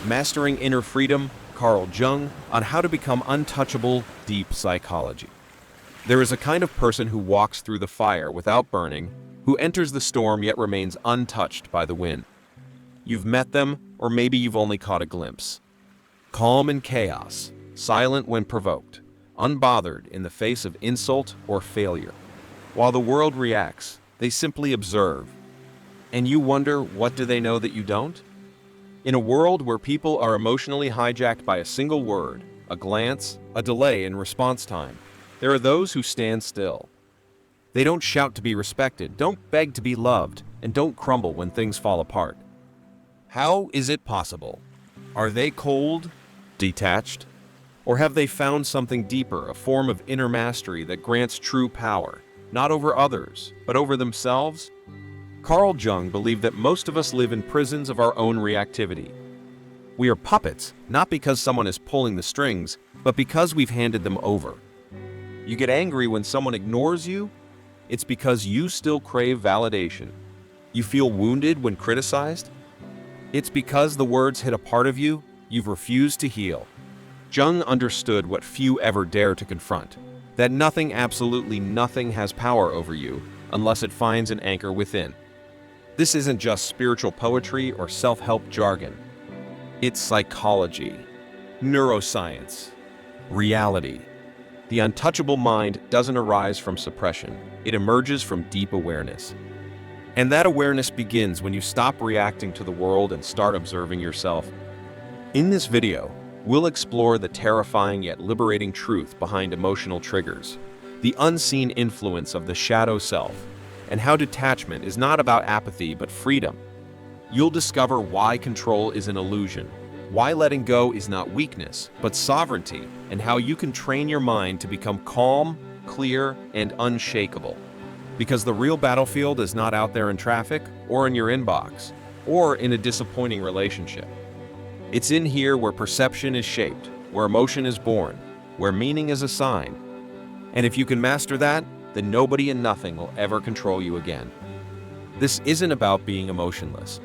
Mastering Inner Freedom, Carl Jung, on how to become untouchable, deep psychology. There is a kind of person who walks through the fire without burning, who enters the storm yet remains untouched by the wind. You've met them, or maybe you've only caught a glimpse. Calm in chaos, silent when provoked, unbothered in the face of insult or failure. While the world reacts, they simply observe. And you wonder, what do they know that you don't? In a world where people are emotionally hijacked by a single word, a glance, a delay in response time, there are those who stand still. They don't shout to be respected, don't beg to be loved, and don't crumble when things fall apart. How is it possible? Are they cold, detached? Or have they found something deeper, a form of inner mastery that grants true power, not over others, but over themselves? Carl Jung believed that most of us live in prisons of our own reactivity. We are puppets, not because someone is pulling the strings, but because we've handed them over. You get angry when someone ignores you? It's because you still crave validation. You feel wounded when criticized? It's because the words hit a part of you you've refused to heal. Jung understood what few ever dare to confront, that nothing, absolutely nothing, has power over you unless it finds an anchor within. This isn't just spiritual poetry or self-help jargon. It's psychology, neuroscience, reality. The untouchable mind doesn't arise from suppression. It emerges from deep awareness. And that awareness begins when you stop reacting to the world and start observing yourself. In this video, we'll explore the terrifying yet liberating truth behind emotional triggers, the unseen influence of the shadow self, and how detachment is not about apathy but freedom. You'll discover why control is an illusion, why letting go is not weakness but sovereignty, and how you can train your mind to become calm, clear, and unshakable. Because the real battlefield is not out there in traffic, or in your inbox, or in a disappointing relationship. It's in here where perception is shaped, where emotion is born, where meaning is assigned. And if you can master that, then nobody and nothing will ever control you again. This isn't about being emotionless.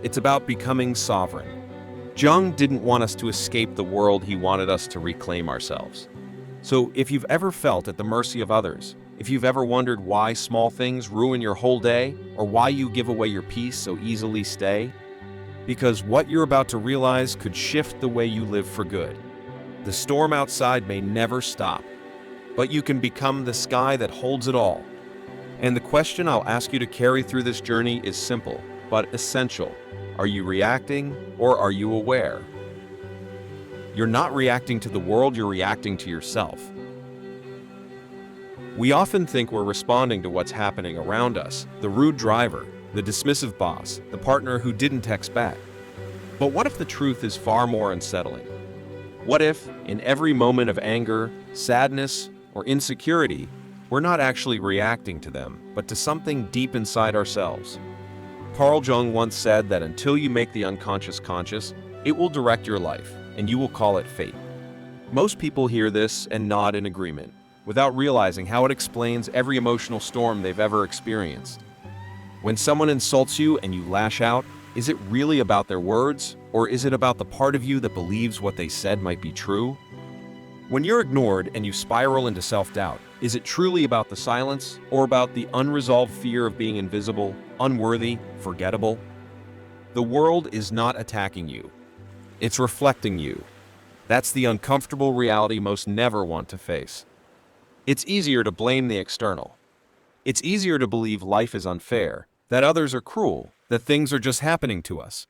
It's about becoming sovereign. Jung didn't want us to escape the world, he wanted us to reclaim ourselves. So if you've ever felt at the mercy of others, if you've ever wondered why small things ruin your whole day, or why you give away your peace so easily, stay. Because what you're about to realize could shift the way you live for good. The storm outside may never stop, but you can become the sky that holds it all. And the question I'll ask you to carry through this journey is simple, but essential. Are you reacting, or are you aware? You're not reacting to the world, you're reacting to yourself. We often think we're responding to what's happening around us, the rude driver, the dismissive boss, the partner who didn't text back. But what if the truth is far more unsettling? What if, in every moment of anger, sadness, or insecurity, we're not actually reacting to them, but to something deep inside ourselves? Carl Jung once said that until you make the unconscious conscious, it will direct your life, and you will call it fate. Most people hear this and nod in agreement, without realizing how it explains every emotional storm they've ever experienced. When someone insults you and you lash out, is it really about their words, or is it about the part of you that believes what they said might be true? When you're ignored and you spiral into self-doubt, is it truly about the silence, or about the unresolved fear of being invisible, unworthy, forgettable? The world is not attacking you. It's reflecting you. That's the uncomfortable reality most never want to face. It's easier to blame the external. It's easier to believe life is unfair, that others are cruel, that things are just happening to us.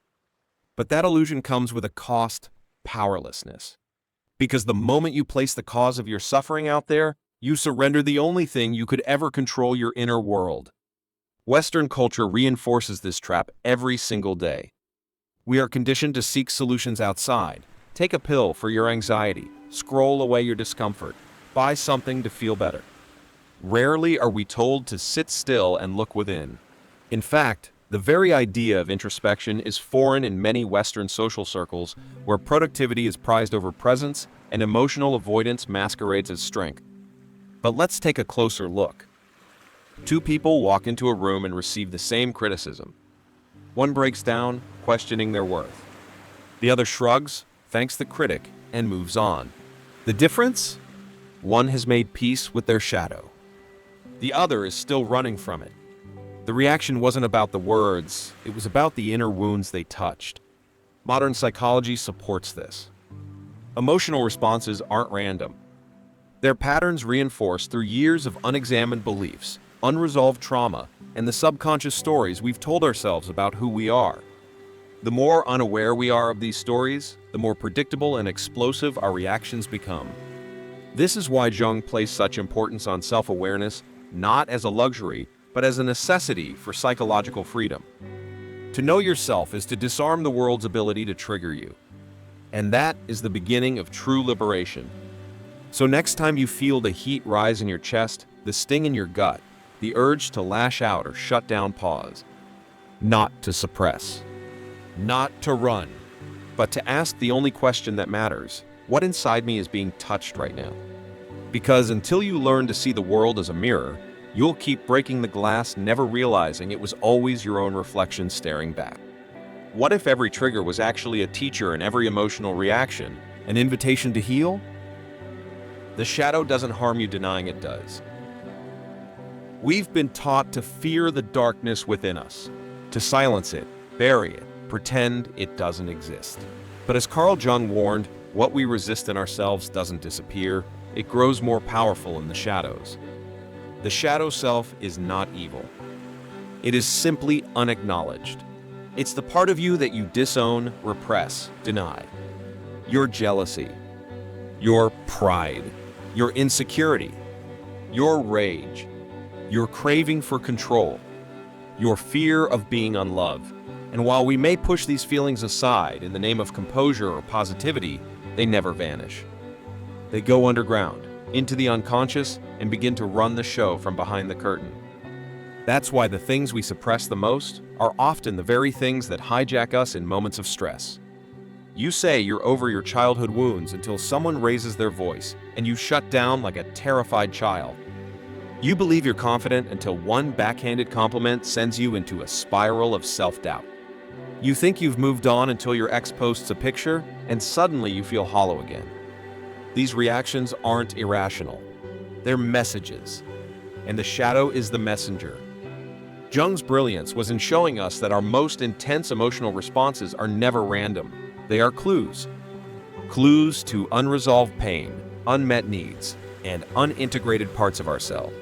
But that illusion comes with a cost: powerlessness. Because the moment you place the cause of your suffering out there, you surrender the only thing you could ever control: your inner world. Western culture reinforces this trap every single day. We are conditioned to seek solutions outside. Take a pill for your anxiety, scroll away your discomfort, buy something to feel better. Rarely are we told to sit still and look within. In fact, the very idea of introspection is foreign in many Western social circles, where productivity is prized over presence and emotional avoidance masquerades as strength. But let's take a closer look. Two people walk into a room and receive the same criticism. One breaks down, questioning their worth. The other shrugs, thanks the critic, and moves on. The difference? One has made peace with their shadow. The other is still running from it. The reaction wasn't about the words, it was about the inner wounds they touched. Modern psychology supports this. Emotional responses aren't random. They're patterns reinforced through years of unexamined beliefs, unresolved trauma, and the subconscious stories we've told ourselves about who we are. The more unaware we are of these stories, the more predictable and explosive our reactions become. This is why Jung placed such importance on self-awareness, not as a luxury, but as a necessity for psychological freedom. To know yourself is to disarm the world's ability to trigger you. And that is the beginning of true liberation. So next time you feel the heat rise in your chest, the sting in your gut, the urge to lash out or shut down, pause. Not to suppress. Not to run. But to ask the only question that matters: what inside me is being touched right now? Because until you learn to see the world as a mirror, you'll keep breaking the glass, never realizing it was always your own reflection staring back. What if every trigger was actually a teacher and every emotional reaction an invitation to heal? The shadow doesn't harm you, denying it does. We've been taught to fear the darkness within us, to silence it, bury it, pretend it doesn't exist. But as Carl Jung warned, what we resist in ourselves doesn't disappear, it grows more powerful in the shadows. The shadow self is not evil. It is simply unacknowledged. It's the part of you that you disown, repress, deny. Your jealousy, your pride, your insecurity, your rage, your craving for control, your fear of being unloved. And while we may push these feelings aside in the name of composure or positivity, they never vanish. They go underground, into the unconscious, and begin to run the show from behind the curtain. That's why the things we suppress the most are often the very things that hijack us in moments of stress. You say you're over your childhood wounds until someone raises their voice, and you shut down like a terrified child. You believe you're confident until one backhanded compliment sends you into a spiral of self-doubt. You think you've moved on until your ex posts a picture, and suddenly you feel hollow again. These reactions aren't irrational. They're messages, and the shadow is the messenger. Jung's brilliance was in showing us that our most intense emotional responses are never random. They are clues. Clues to unresolved pain, unmet needs, and unintegrated parts of ourselves.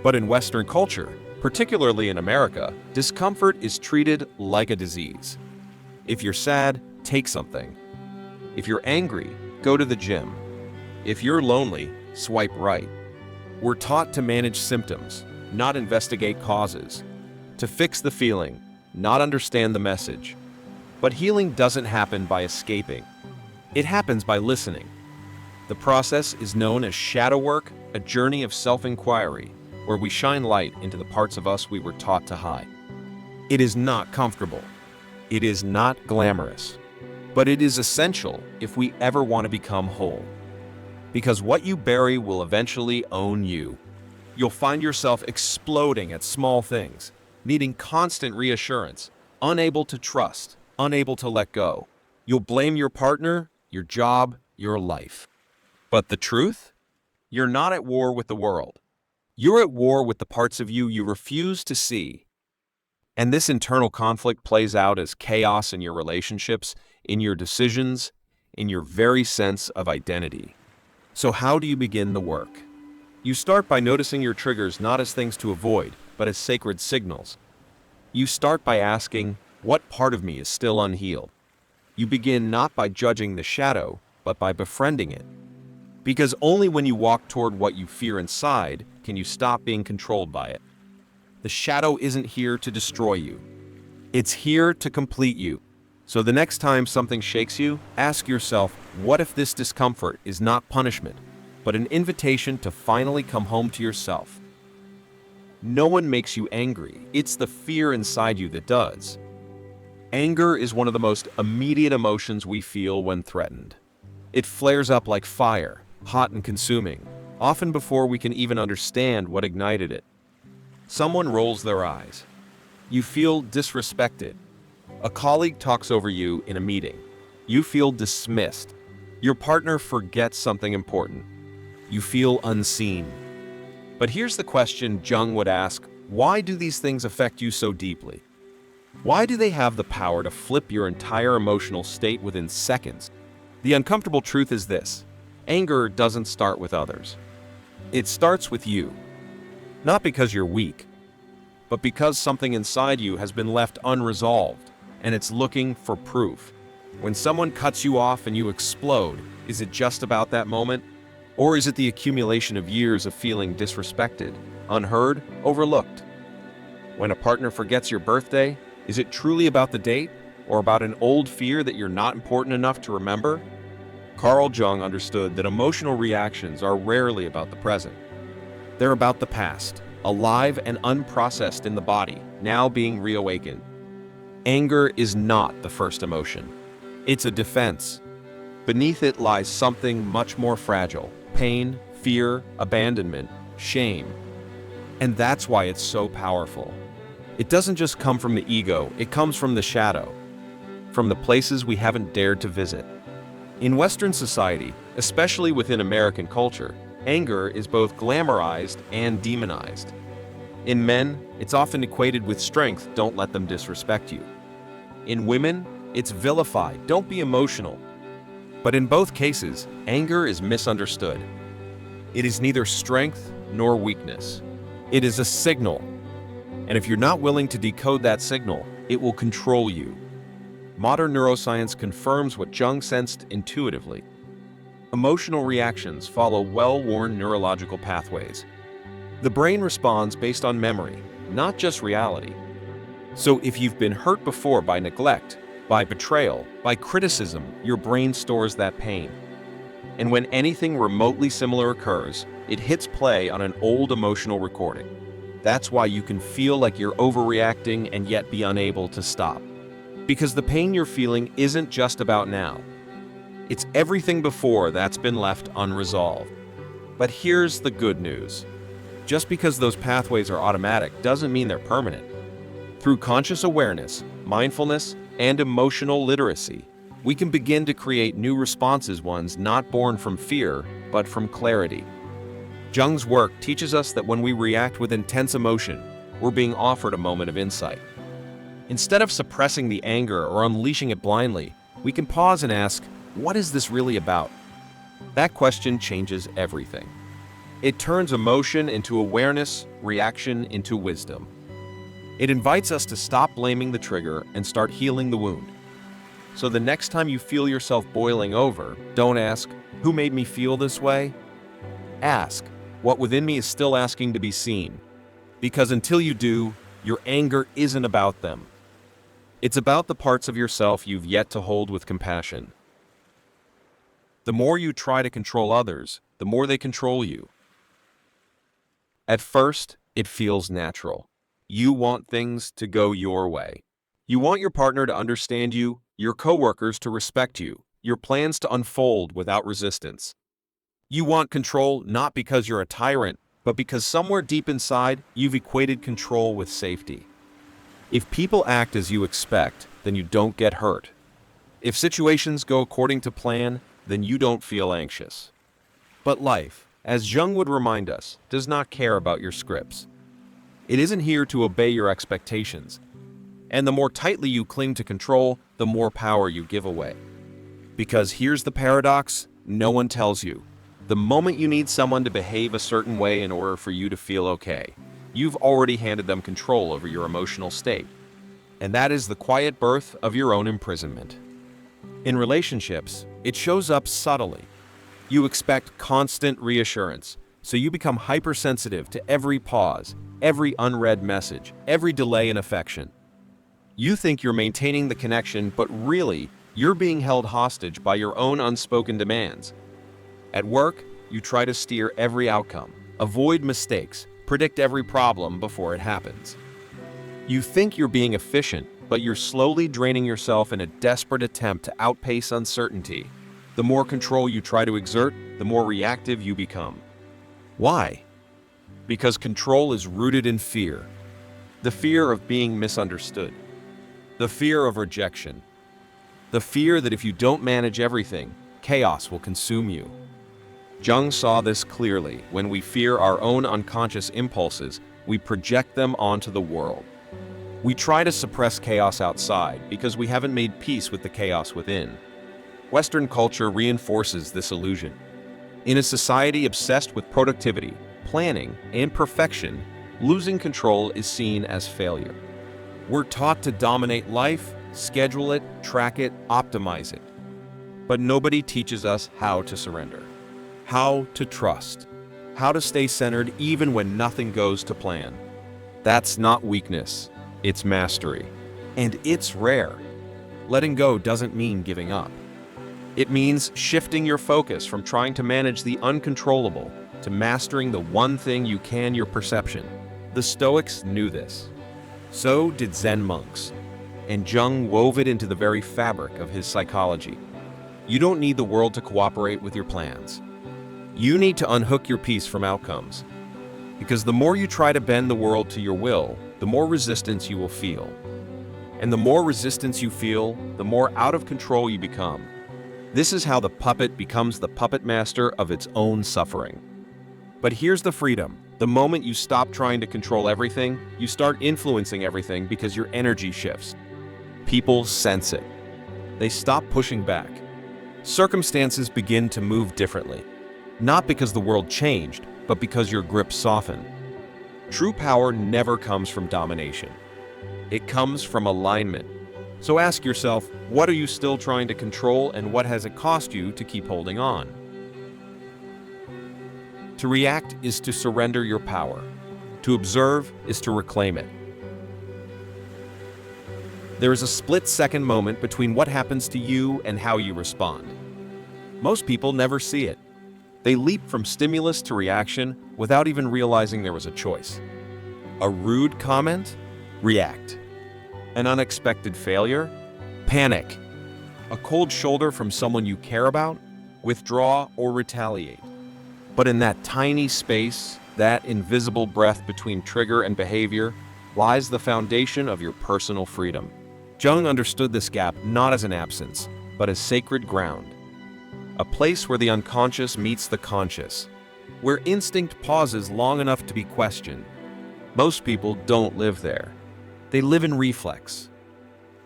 But in Western culture, particularly in America, discomfort is treated like a disease. If you're sad, take something. If you're angry, go to the gym. If you're lonely, swipe right. We're taught to manage symptoms, not investigate causes. To fix the feeling, not understand the message. But healing doesn't happen by escaping. It happens by listening. The process is known as shadow work, a journey of self-inquiry, where we shine light into the parts of us we were taught to hide. It is not comfortable. It is not glamorous. But it is essential if we ever want to become whole. Because what you bury will eventually own you. You'll find yourself exploding at small things, needing constant reassurance, unable to trust, unable to let go. You'll blame your partner, your job, your life. But the truth? You're not at war with the world. You're at war with the parts of you refuse to see. And this internal conflict plays out as chaos in your relationships, in your decisions, in your very sense of identity. So how do you begin the work? You start by noticing your triggers not as things to avoid, but as sacred signals. You start by asking, what part of me is still unhealed? You begin not by judging the shadow, but by befriending it. Because only when you walk toward what you fear inside can you stop being controlled by it. The shadow isn't here to destroy you. It's here to complete you. So the next time something shakes you, ask yourself, what if this discomfort is not punishment, but an invitation to finally come home to yourself? No one makes you angry. It's the fear inside you that does. Anger is one of the most immediate emotions we feel when threatened. It flares up like fire, hot and consuming, often before we can even understand what ignited it. Someone rolls their eyes. You feel disrespected. A colleague talks over you in a meeting. You feel dismissed. Your partner forgets something important. You feel unseen. But here's the question Jung would ask: why do these things affect you so deeply? Why do they have the power to flip your entire emotional state within seconds? The uncomfortable truth is this: anger doesn't start with others. It starts with you. Not because you're weak, but because something inside you has been left unresolved, and it's looking for proof. When someone cuts you off and you explode, is it just about that moment? Or is it the accumulation of years of feeling disrespected, unheard, overlooked? When a partner forgets your birthday, is it truly about the date, or about an old fear that you're not important enough to remember? Carl Jung understood that emotional reactions are rarely about the present. They're about the past, alive and unprocessed in the body, now being reawakened. Anger is not the first emotion. It's a defense. Beneath it lies something much more fragile: pain, fear, abandonment, shame. And that's why it's so powerful. It doesn't just come from the ego, it comes from the shadow, from the places we haven't dared to visit. In Western society, especially within American culture, anger is both glamorized and demonized. In men, it's often equated with strength: don't let them disrespect you. In women, it's vilified: don't be emotional. But in both cases, anger is misunderstood. It is neither strength nor weakness. It is a signal. And if you're not willing to decode that signal, it will control you. Modern neuroscience confirms what Jung sensed intuitively. Emotional reactions follow well-worn neurological pathways. The brain responds based on memory, not just reality. So if you've been hurt before by neglect, by betrayal, by criticism, your brain stores that pain. And when anything remotely similar occurs, it hits play on an old emotional recording. That's why you can feel like you're overreacting and yet be unable to stop. Because the pain you're feeling isn't just about now. It's everything before that's been left unresolved. But here's the good news. Just because those pathways are automatic doesn't mean they're permanent. Through conscious awareness, mindfulness, and emotional literacy, we can begin to create new responses, ones not born from fear, but from clarity. Jung's work teaches us that when we react with intense emotion, we're being offered a moment of insight. Instead of suppressing the anger or unleashing it blindly, we can pause and ask, what is this really about? That question changes everything. It turns emotion into awareness, reaction into wisdom. It invites us to stop blaming the trigger and start healing the wound. So the next time you feel yourself boiling over, don't ask, who made me feel this way? Ask, what within me is still asking to be seen? Because until you do, your anger isn't about them. It's about the parts of yourself you've yet to hold with compassion. The more you try to control others, the more they control you. At first, it feels natural. You want things to go your way. You want your partner to understand you, your coworkers to respect you, your plans to unfold without resistance. You want control not because you're a tyrant, but because somewhere deep inside, you've equated control with safety. If people act as you expect, then you don't get hurt. If situations go according to plan, then you don't feel anxious. But life, as Jung would remind us, does not care about your scripts. It isn't here to obey your expectations. And the more tightly you cling to control, the more power you give away. Because here's the paradox: no one tells you. The moment you need someone to behave a certain way in order for you to feel okay, you've already handed them control over your emotional state. And that is the quiet birth of your own imprisonment. In relationships, it shows up subtly. You expect constant reassurance, so you become hypersensitive to every pause, every unread message, every delay in affection. You think you're maintaining the connection, but really, you're being held hostage by your own unspoken demands. At work, you try to steer every outcome, avoid mistakes, predict every problem before it happens. You think you're being efficient, but you're slowly draining yourself in a desperate attempt to outpace uncertainty. The more control you try to exert, the more reactive you become. Why? Because control is rooted in fear. The fear of being misunderstood. The fear of rejection. The fear that if you don't manage everything, chaos will consume you. Jung saw this clearly. When we fear our own unconscious impulses, we project them onto the world. We try to suppress chaos outside because we haven't made peace with the chaos within. Western culture reinforces this illusion. In a society obsessed with productivity, planning, and perfection, losing control is seen as failure. We're taught to dominate life, schedule it, track it, optimize it. But nobody teaches us how to surrender, how to trust, how to stay centered even when nothing goes to plan. That's not weakness, it's mastery. And it's rare. Letting go doesn't mean giving up. It means shifting your focus from trying to manage the uncontrollable to mastering the one thing you can, your perception. The Stoics knew this. So did Zen monks. And Jung wove it into the very fabric of his psychology. You don't need the world to cooperate with your plans. You need to unhook your peace from outcomes. Because the more you try to bend the world to your will, the more resistance you will feel. And the more resistance you feel, the more out of control you become. This is how the puppet becomes the puppet master of its own suffering. But here's the freedom. The moment you stop trying to control everything, you start influencing everything because your energy shifts. People sense it. They stop pushing back. Circumstances begin to move differently. Not because the world changed, but because your grip softened. True power never comes from domination. It comes from alignment. So ask yourself, what are you still trying to control and what has it cost you to keep holding on? To react is to surrender your power. To observe is to reclaim it. There is a split-second moment between what happens to you and how you respond. Most people never see it. They leap from stimulus to reaction without even realizing there was a choice. A rude comment? React. An unexpected failure? Panic. A cold shoulder from someone you care about? Withdraw or retaliate. But in that tiny space, that invisible breath between trigger and behavior, lies the foundation of your personal freedom. Jung understood this gap not as an absence, but as sacred ground. A place where the unconscious meets the conscious, where instinct pauses long enough to be questioned. Most people don't live there. They live in reflex.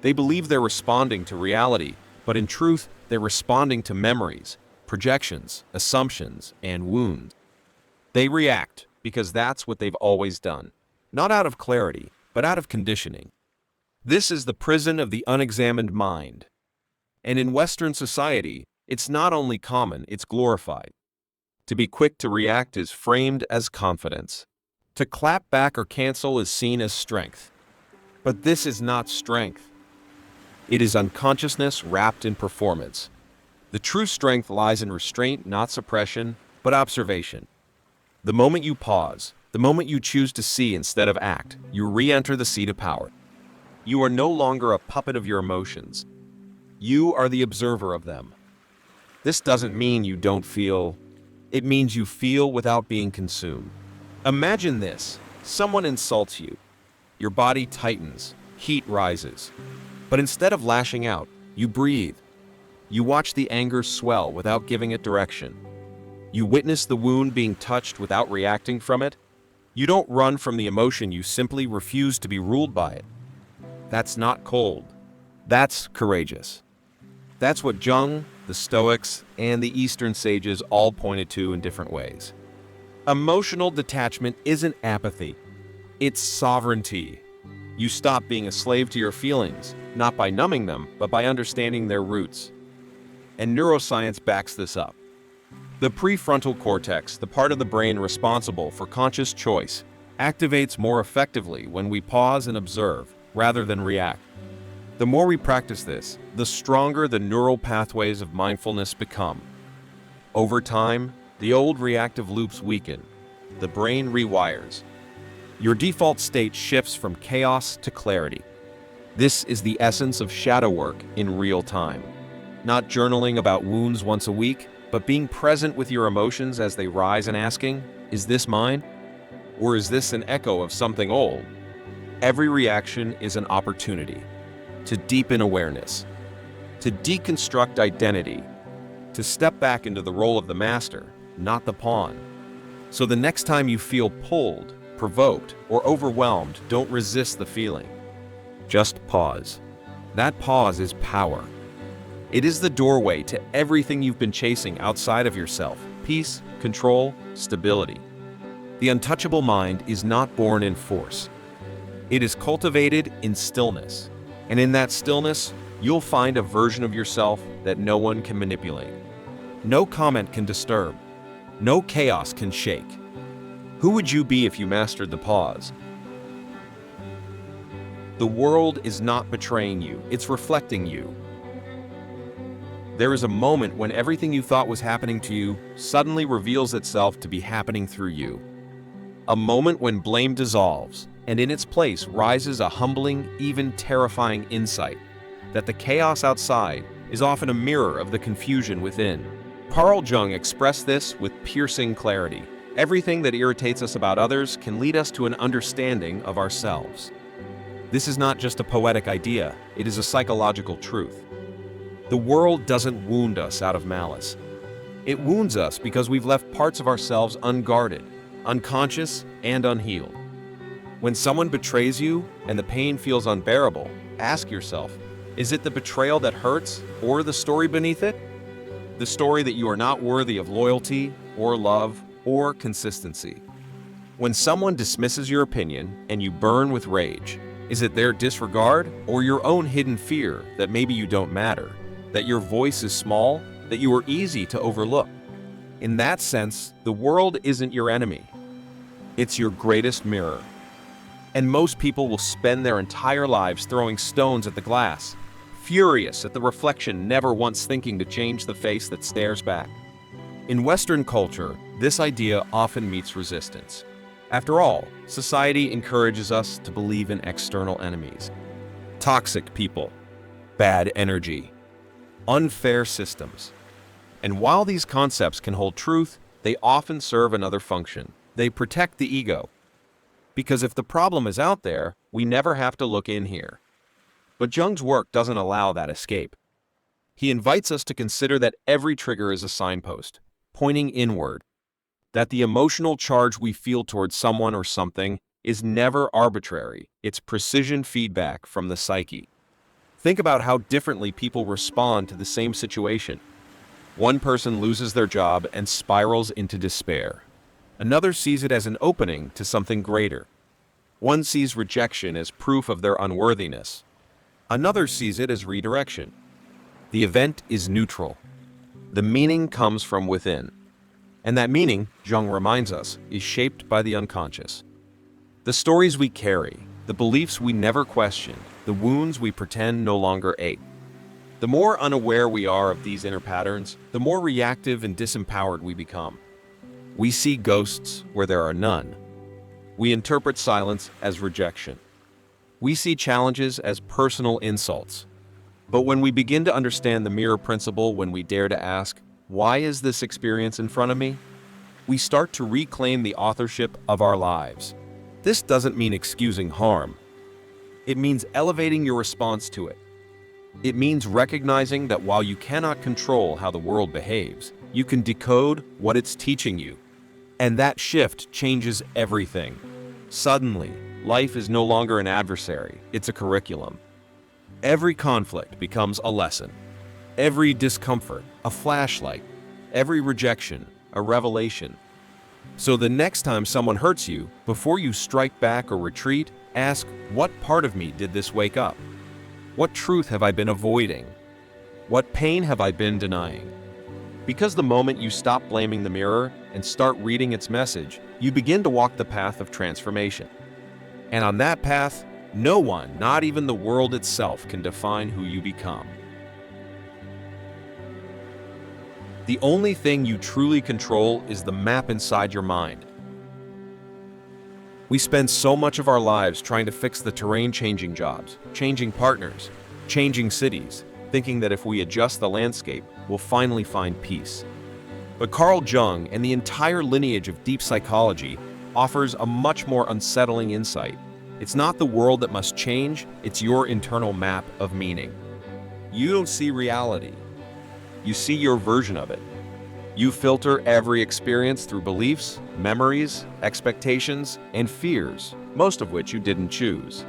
They believe they're responding to reality, but in truth, they're responding to memories, projections, assumptions, and wounds. They react because that's what they've always done, not out of clarity, but out of conditioning. This is the prison of the unexamined mind. And in Western society, it's not only common, it's glorified. To be quick to react is framed as confidence. To clap back or cancel is seen as strength. But this is not strength. It is unconsciousness wrapped in performance. The true strength lies in restraint, not suppression, but observation. The moment you pause, the moment you choose to see instead of act, you re-enter the seat of power. You are no longer a puppet of your emotions. You are the observer of them. This doesn't mean you don't feel. It means you feel without being consumed. Imagine this. Someone insults you. Your body tightens. Heat rises. But instead of lashing out, you breathe. You watch the anger swell without giving it direction. You witness the wound being touched without reacting from it. You don't run from the emotion, you simply refuse to be ruled by it. That's not cold. That's courageous. That's what Jung, the Stoics, and the Eastern sages all pointed to in different ways. Emotional detachment isn't apathy. It's sovereignty. You stop being a slave to your feelings, not by numbing them, but by understanding their roots. And neuroscience backs this up. The prefrontal cortex, the part of the brain responsible for conscious choice, activates more effectively when we pause and observe, rather than react. The more we practice this, the stronger the neural pathways of mindfulness become. Over time, the old reactive loops weaken. The brain rewires. Your default state shifts from chaos to clarity. This is the essence of shadow work in real time. Not journaling about wounds once a week, but being present with your emotions as they rise and asking, is this mine? Or is this an echo of something old? Every reaction is an opportunity to deepen awareness. to deconstruct identity, to step back into the role of the master, not the pawn. So the next time you feel pulled, provoked, or overwhelmed, don't resist the feeling. Just pause. That pause is power. It is the doorway to everything you've been chasing outside of yourself: peace, control, stability. The untouchable mind is not born in force. It is cultivated in stillness. And in that stillness, you'll find a version of yourself that no one can manipulate. No comment can disturb. No chaos can shake. Who would you be if you mastered the pause? The world is not betraying you, it's reflecting you. There is a moment when everything you thought was happening to you suddenly reveals itself to be happening through you. A moment when blame dissolves, and in its place rises a humbling, even terrifying insight that the chaos outside is often a mirror of the confusion within. Carl Jung expressed this with piercing clarity. Everything that irritates us about others can lead us to an understanding of ourselves. This is not just a poetic idea, it is a psychological truth. The world doesn't wound us out of malice. It wounds us because we've left parts of ourselves unguarded, unconscious, and unhealed. When someone betrays you and the pain feels unbearable, ask yourself, is it the betrayal that hurts or the story beneath it? The story that you are not worthy of loyalty or love or consistency. When someone dismisses your opinion and you burn with rage, is it their disregard or your own hidden fear that maybe you don't matter, that your voice is small, that you are easy to overlook? In that sense, the world isn't your enemy. It's your greatest mirror. And most people will spend their entire lives throwing stones at the glass, furious at the reflection, never once thinking to change the face that stares back. In Western culture, this idea often meets resistance. After all, society encourages us to believe in external enemies, toxic people, bad energy, unfair systems. And while these concepts can hold truth, they often serve another function. They protect the ego. Because if the problem is out there, we never have to look in here. But Jung's work doesn't allow that escape. He invites us to consider that every trigger is a signpost, pointing inward, that the emotional charge we feel towards someone or something is never arbitrary, it's precision feedback from the psyche. Think about how differently people respond to the same situation. One person loses their job and spirals into despair. Another sees it as an opening to something greater. One sees rejection as proof of their unworthiness. Another sees it as redirection. The event is neutral. The meaning comes from within. And that meaning, Jung reminds us, is shaped by the unconscious. The stories we carry, the beliefs we never questioned, the wounds we pretend no longer ache. The more unaware we are of these inner patterns, the more reactive and disempowered we become. We see ghosts where there are none. We interpret silence as rejection. We see challenges as personal insults. But when we begin to understand the mirror principle, when we dare to ask, why is this experience in front of me? We start to reclaim the authorship of our lives. This doesn't mean excusing harm. It means elevating your response to it. It means recognizing that while you cannot control how the world behaves, you can decode what it's teaching you. And that shift changes everything. Suddenly, life is no longer an adversary, it's a curriculum. Every conflict becomes a lesson. Every discomfort, a flashlight. Every rejection, a revelation. So the next time someone hurts you, before you strike back or retreat, ask, what part of me did this wake up? What truth have I been avoiding? What pain have I been denying? Because the moment you stop blaming the mirror and start reading its message, you begin to walk the path of transformation. And on that path, no one, not even the world itself, can define who you become. The only thing you truly control is the map inside your mind. We spend so much of our lives trying to fix the terrain, changing jobs, changing partners, changing cities, thinking that if we adjust the landscape, we'll finally find peace. But Carl Jung and the entire lineage of deep psychology offers a much more unsettling insight. It's not the world that must change, it's your internal map of meaning. you don't see reality. You see your version of it. You filter every experience through beliefs, memories, expectations, and fears, most of which you didn't choose.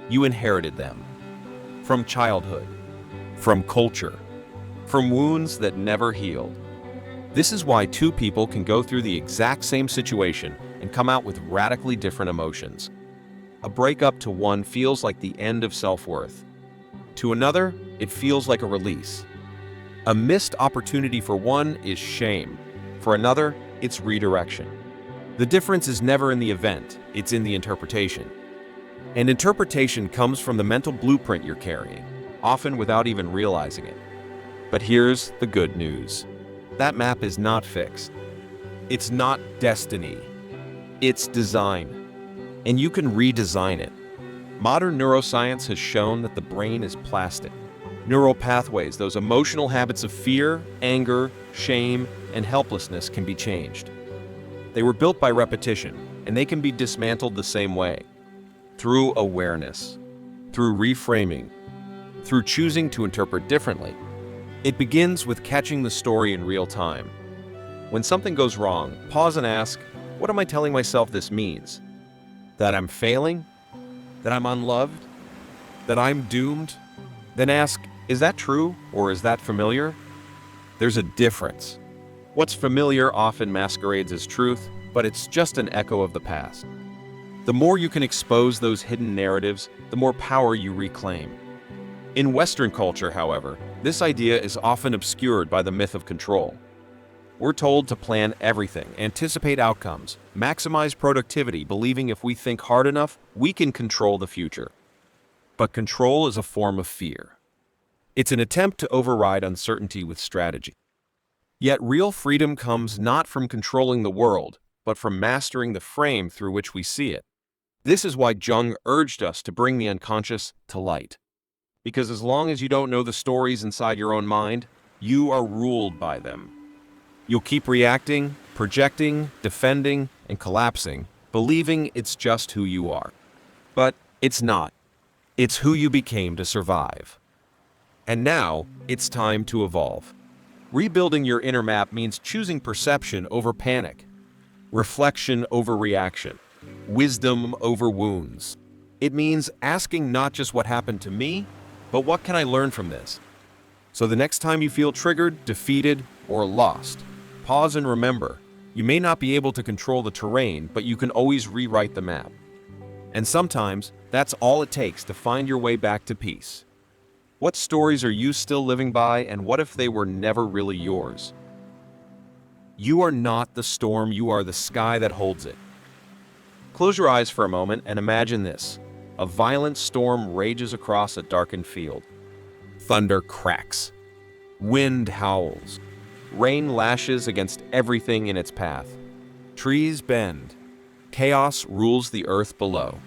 You inherited them. From childhood, from culture, from wounds that never healed. This is why two people can go through the exact same situation and come out with radically different emotions. A breakup to one feels like the end of self-worth. To another, it feels like a release. A missed opportunity for one is shame. For another, it's redirection. The difference is never in the event, it's in the interpretation. And interpretation comes from the mental blueprint you're carrying, often without even realizing it. But here's the good news. That map is not fixed. It's not destiny. It's design. And you can redesign it. Modern neuroscience has shown that the brain is plastic. Neural pathways, those emotional habits of fear, anger, shame, and helplessness can be changed. They were built by repetition, and they can be dismantled the same way. Through awareness, through reframing, through choosing to interpret differently. It begins with catching the story in real time. When something goes wrong, pause and ask, what am I telling myself this means? That I'm failing? That I'm unloved? That I'm doomed? Then ask, is that true or is that familiar? There's a difference. What's familiar often masquerades as truth, but it's just an echo of the past. The more you can expose those hidden narratives, the more power you reclaim. In Western culture, however, this idea is often obscured by the myth of control. We're told to plan everything, anticipate outcomes, maximize productivity, believing if we think hard enough, we can control the future. But control is a form of fear. It's an attempt to override uncertainty with strategy. Yet real freedom comes not from controlling the world, but from mastering the frame through which we see it. This is why Jung urged us to bring the unconscious to light. Because as long as you don't know the stories inside your own mind, you are ruled by them. You'll keep reacting, projecting, defending, and collapsing, believing it's just who you are. But it's not. It's who you became to survive. And now, it's time to evolve. Rebuilding your inner map means choosing perception over panic, reflection over reaction, wisdom over wounds. It means asking not just what happened to me, but what can I learn from this? So the next time you feel triggered, defeated, or lost, pause and remember, you may not be able to control the terrain, but you can always rewrite the map. And sometimes, that's all it takes to find your way back to peace. What stories are you still living by, and what if they were never really yours? You are not the storm, you are the sky that holds it. Close your eyes for a moment and imagine this. A violent storm rages across a darkened field. Thunder cracks. Wind howls. Rain lashes against everything in its path. Trees bend. Chaos rules the earth below.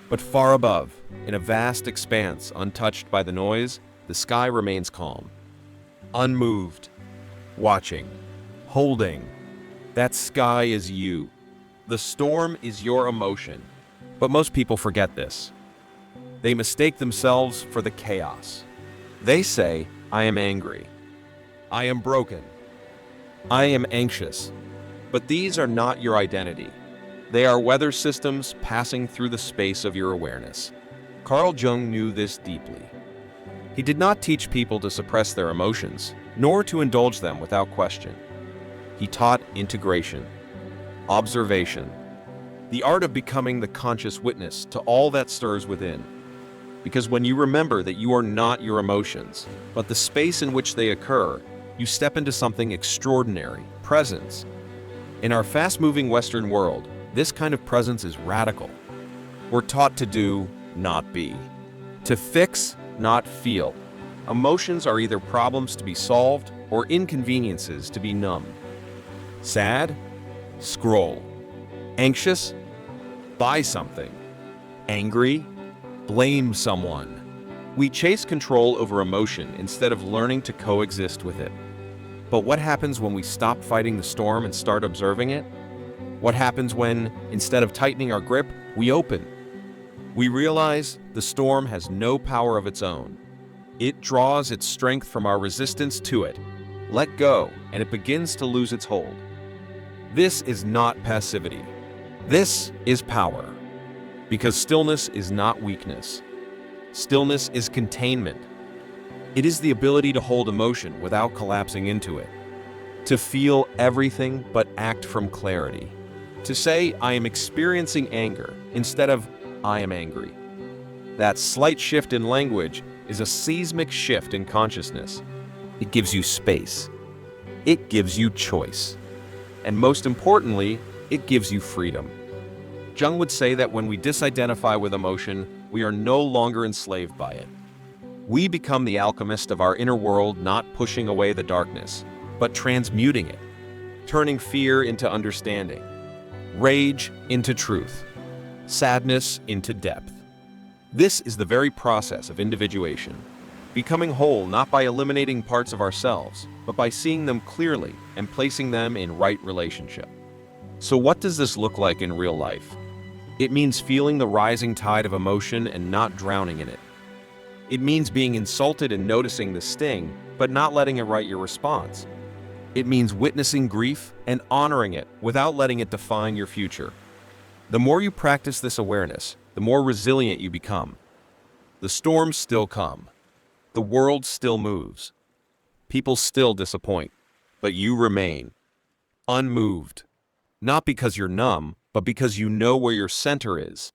But far above, in a vast expanse untouched by the noise, the sky remains calm. Unmoved. Watching. Holding. That sky is you. The storm is your emotion. But most people forget this. They mistake themselves for the chaos. They say, I am angry. I am broken. I am anxious. But these are not your identity. They are weather systems passing through the space of your awareness. Carl Jung knew this deeply. He did not teach people to suppress their emotions, nor to indulge them without question. He taught integration, observation, the art of becoming the conscious witness to all that stirs within. Because when you remember that you are not your emotions, but the space in which they occur, you step into something extraordinary, presence. In our fast-moving Western world, this kind of presence is radical. We're taught to do, not be. To fix, not feel. Emotions are either problems to be solved or inconveniences to be numbed. Sad? Scroll. Anxious? Buy something. Angry? Blame someone. We chase control over emotion instead of learning to coexist with it. But what happens when we stop fighting the storm and start observing it? What happens when, instead of tightening our grip, we open? We realize the storm has no power of its own. It draws its strength from our resistance to it. Let go, and it begins to lose its hold. This is not passivity. This is power. Because stillness is not weakness. Stillness is containment. It is the ability to hold emotion without collapsing into it. To feel everything but act from clarity. To say, I am experiencing anger, instead of, I am angry. That slight shift in language is a seismic shift in consciousness. It gives you space. It gives you choice. And most importantly, it gives you freedom. Jung would say that when we disidentify with emotion, we are no longer enslaved by it. We become the alchemist of our inner world, not pushing away the darkness, but transmuting it, turning fear into understanding, rage into truth, sadness into depth. This is the very process of individuation, becoming whole not by eliminating parts of ourselves, but by seeing them clearly and placing them in right relationship. So what does this look like in real life? It means feeling the rising tide of emotion and not drowning in it. It means being insulted and noticing the sting, but not letting it write your response. It means witnessing grief and honoring it without letting it define your future. The more you practice this awareness, the more resilient you become. The storms still come. The world still moves. People still disappoint, but you remain unmoved. Not because you're numb, but because you know where your center is.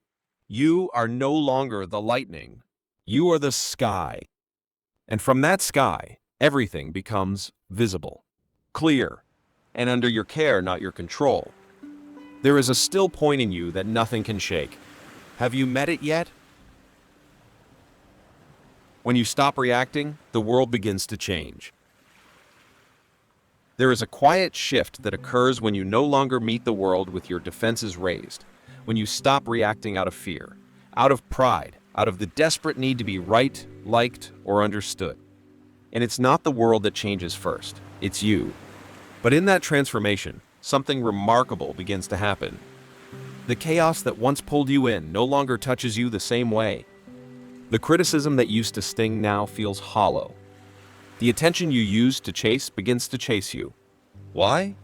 You are no longer the lightning. You are the sky. And from that sky, everything becomes visible, clear, and under your care, not your control. There is a still point in you that nothing can shake. Have you met it yet? When you stop reacting, the world begins to change. There is a quiet shift that occurs when you no longer meet the world with your defenses raised, when you stop reacting out of fear, out of pride, out of the desperate need to be right, liked, or understood. And it's not the world that changes first, it's you. But in that transformation, something remarkable begins to happen. The chaos that once pulled you in no longer touches you the same way. The criticism that used to sting now feels hollow. The attention you used to chase begins to chase you. Why?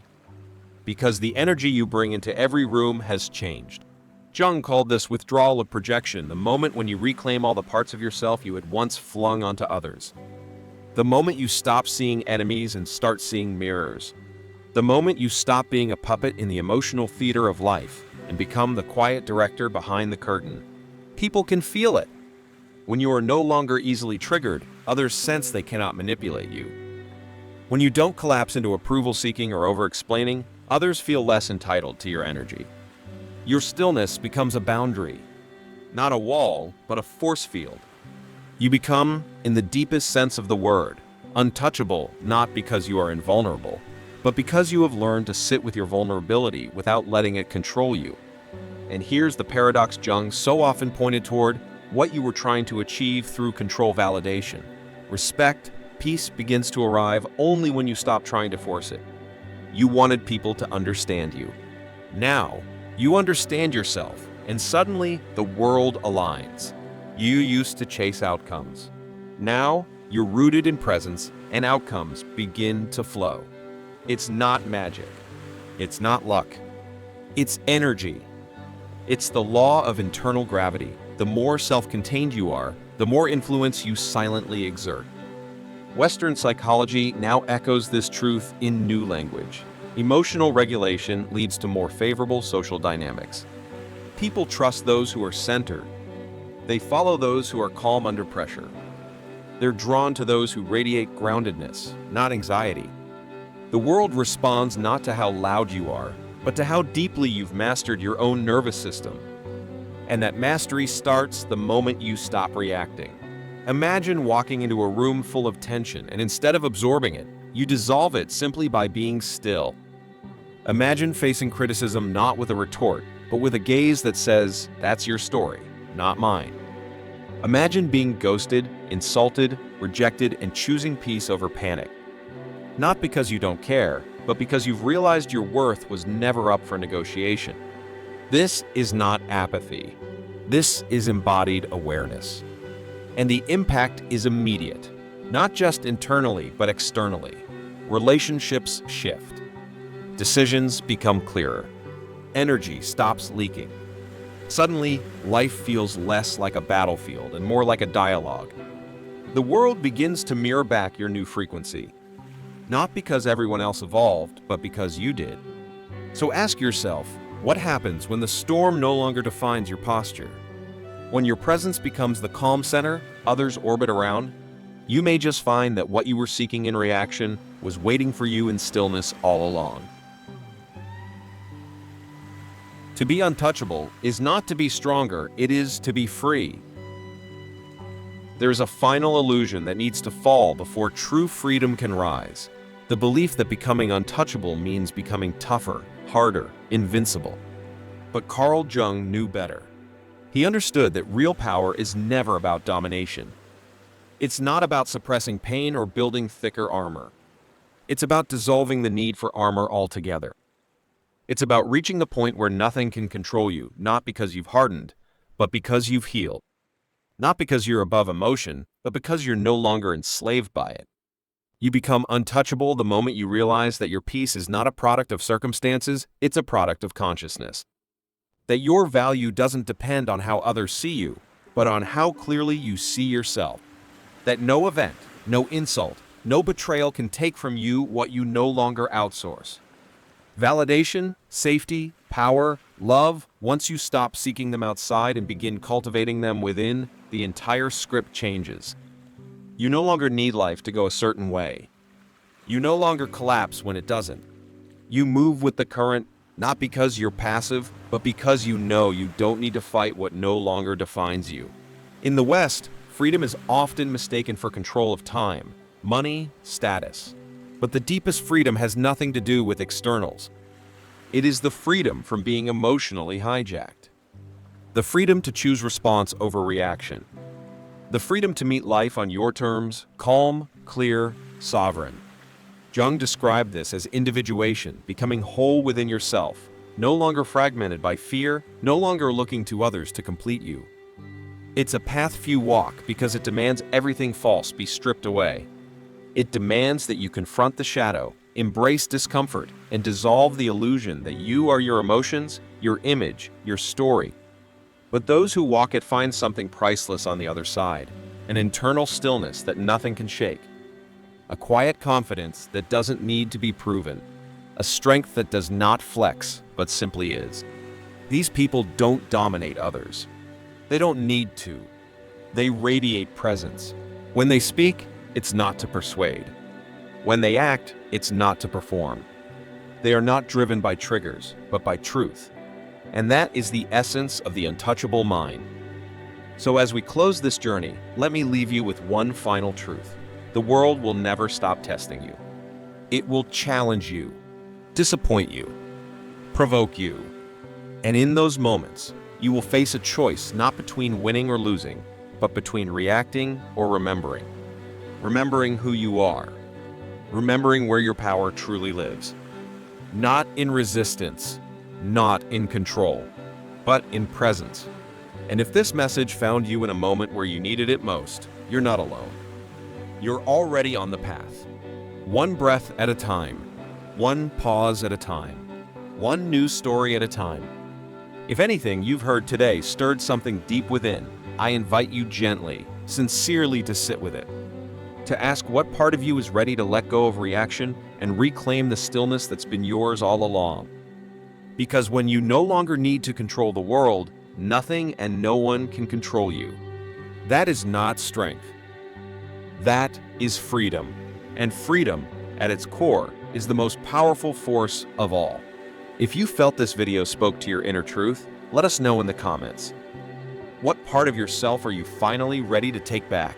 Because the energy you bring into every room has changed. Jung called this withdrawal of projection, the moment when you reclaim all the parts of yourself you had once flung onto others. The moment you stop seeing enemies and start seeing mirrors. The moment you stop being a puppet in the emotional theater of life and become the quiet director behind the curtain. People can feel it. When you are no longer easily triggered, others sense they cannot manipulate you. When you don't collapse into approval-seeking or over-explaining, others feel less entitled to your energy. Your stillness becomes a boundary, not a wall, but a force field. You become, in the deepest sense of the word, untouchable, not because you are invulnerable, but because you have learned to sit with your vulnerability without letting it control you. And here's the paradox Jung so often pointed toward: what you were trying to achieve through control validation. Respect, peace begins to arrive only when you stop trying to force it. You wanted people to understand you. Now, you understand yourself, and suddenly the world aligns. You used to chase outcomes. Now, you're rooted in presence, and outcomes begin to flow. It's not magic. It's not luck. It's energy. It's the law of internal gravity. The more self-contained you are, the more influence you silently exert. Western psychology now echoes this truth in new language. Emotional regulation leads to more favorable social dynamics. People trust those who are centered. They follow those who are calm under pressure. They're drawn to those who radiate groundedness, not anxiety. The world responds not to how loud you are, but to how deeply you've mastered your own nervous system. And that mastery starts the moment you stop reacting. Imagine walking into a room full of tension, and instead of absorbing it, you dissolve it simply by being still. Imagine facing criticism not with a retort, but with a gaze that says, "That's your story, not mine." Imagine being ghosted, insulted, rejected, and choosing peace over panic. Not because you don't care, but because you've realized your worth was never up for negotiation. This is not apathy. This is embodied awareness. And the impact is immediate, not just internally, but externally. Relationships shift. Decisions become clearer. Energy stops leaking. Suddenly, life feels less like a battlefield and more like a dialogue. The world begins to mirror back your new frequency. Not because everyone else evolved, but because you did. So ask yourself, what happens when the storm no longer defines your posture? When your presence becomes the calm center others orbit around, you may just find that what you were seeking in reaction was waiting for you in stillness all along. To be untouchable is not to be stronger, it is to be free. There is a final illusion that needs to fall before true freedom can rise. The belief that becoming untouchable means becoming tougher, harder, invincible. But Carl Jung knew better. He understood that real power is never about domination. It's not about suppressing pain or building thicker armor. It's about dissolving the need for armor altogether. It's about reaching the point where nothing can control you, not because you've hardened, but because you've healed. Not because you're above emotion, but because you're no longer enslaved by it. You become untouchable the moment you realize that your peace is not a product of circumstances, it's a product of consciousness. That your value doesn't depend on how others see you, but on how clearly you see yourself. That no event, no insult, no betrayal can take from you what you no longer outsource. Validation, safety, power, love, once you stop seeking them outside and begin cultivating them within, the entire script changes. You no longer need life to go a certain way. You no longer collapse when it doesn't. You move with the current, not because you're passive, but because you know you don't need to fight what no longer defines you. In the West, freedom is often mistaken for control of time, money, status. But the deepest freedom has nothing to do with externals. It is the freedom from being emotionally hijacked. The freedom to choose response over reaction. The freedom to meet life on your terms, calm, clear, sovereign. Jung described this as individuation, becoming whole within yourself, no longer fragmented by fear, no longer looking to others to complete you. It's a path few walk because it demands everything false be stripped away. It demands that you confront the shadow, embrace discomfort, and dissolve the illusion that you are your emotions, your image, your story. But those who walk it find something priceless on the other side, an internal stillness that nothing can shake, a quiet confidence that doesn't need to be proven, a strength that does not flex but simply is. These people don't dominate others. They don't need to. They radiate presence. When they speak, it's not to persuade. When they act, it's not to perform. They are not driven by triggers, but by truth. And that is the essence of the untouchable mind. So as we close this journey, let me leave you with one final truth. The world will never stop testing you. It will challenge you, disappoint you, provoke you. And in those moments, you will face a choice not between winning or losing, but between reacting or remembering. Remembering who you are. Remembering where your power truly lives. Not in resistance, not in control, but in presence. And if this message found you in a moment where you needed it most, you're not alone. You're already on the path. One breath at a time, one pause at a time, one news story at a time. If anything you've heard today stirred something deep within, I invite you gently, sincerely to sit with it. To ask what part of you is ready to let go of reaction and reclaim the stillness that's been yours all along. Because when you no longer need to control the world, nothing and no one can control you. That is not strength. That is freedom. And freedom, at its core, is the most powerful force of all. If you felt this video spoke to your inner truth, let us know in the comments. What part of yourself are you finally ready to take back?